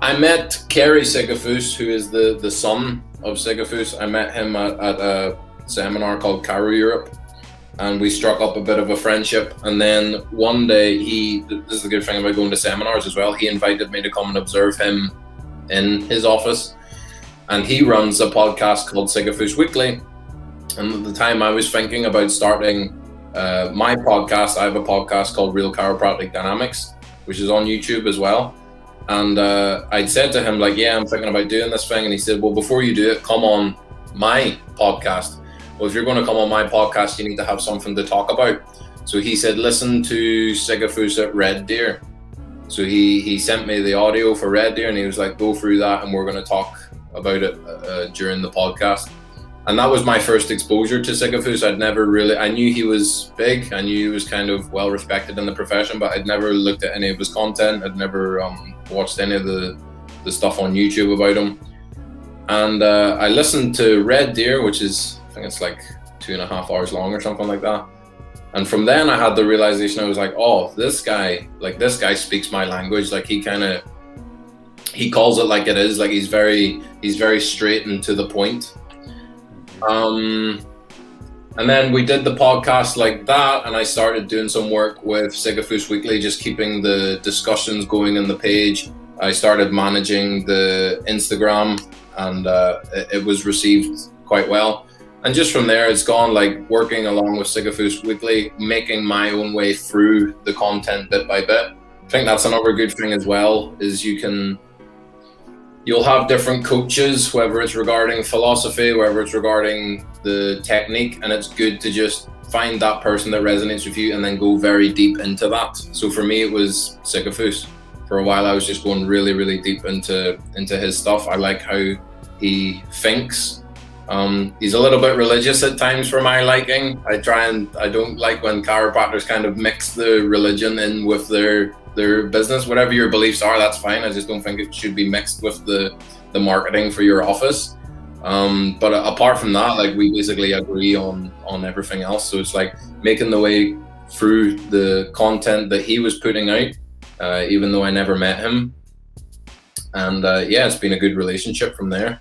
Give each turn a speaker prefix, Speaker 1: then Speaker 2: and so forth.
Speaker 1: I met Kerry Sigafus, who is the son of Sigafus. I met him at a seminar called Chiro Europe, and we struck up a bit of a friendship. And then one day, this is the good thing about going to seminars as well, he invited me to come and observe him in his office. And he runs a podcast called Sigafus Weekly. And at the time I was thinking about starting my podcast. I have a podcast called Real Chiropractic Dynamics, which is on YouTube as well. And I'd said to him, like, yeah, I'm thinking about doing this thing. And he said, well, before you do it, come on my podcast. Well, if you're going to come on my podcast, you need to have something to talk about. So he said, listen to Sigafus at Red Deer. So he sent me the audio for Red Deer, and he was like, go through that and we're going to talk about it during the podcast. And that was my first exposure to Sigafus. I knew he was big. I knew he was kind of well respected in the profession, but I'd never looked at any of his content. I'd never watched any of the stuff on YouTube about him. And I listened to Red Deer, which is, I think it's like 2.5 hours long or something like that. And from then I had the realization, I was like, oh, this guy speaks my language. Like he calls it like it is. Like he's very straight and to the point. And then we did the podcast like that, and I started doing some work with Sigafus Weekly, just keeping the discussions going in the page. I started managing the Instagram, and it was received quite well. And just from there, it's gone, like working along with Sigafus Weekly, making my own way through the content bit by bit. I think that's another good thing as well, is you'll have different coaches, whether it's regarding philosophy, whether it's regarding the technique, and it's good to just find that person that resonates with you and then go very deep into that. So for me, it was Sigafus. For a while, I was just going really, really deep into his stuff. I like how he thinks. He's a little bit religious at times for my liking. I don't like when chiropractors kind of mix the religion in with their business. Whatever your beliefs are, that's fine. I just don't think it should be mixed with the marketing for your office. But apart from that, like we basically agree on everything else. So it's like making the way through the content that he was putting out, even though I never met him. And yeah, it's been a good relationship from there.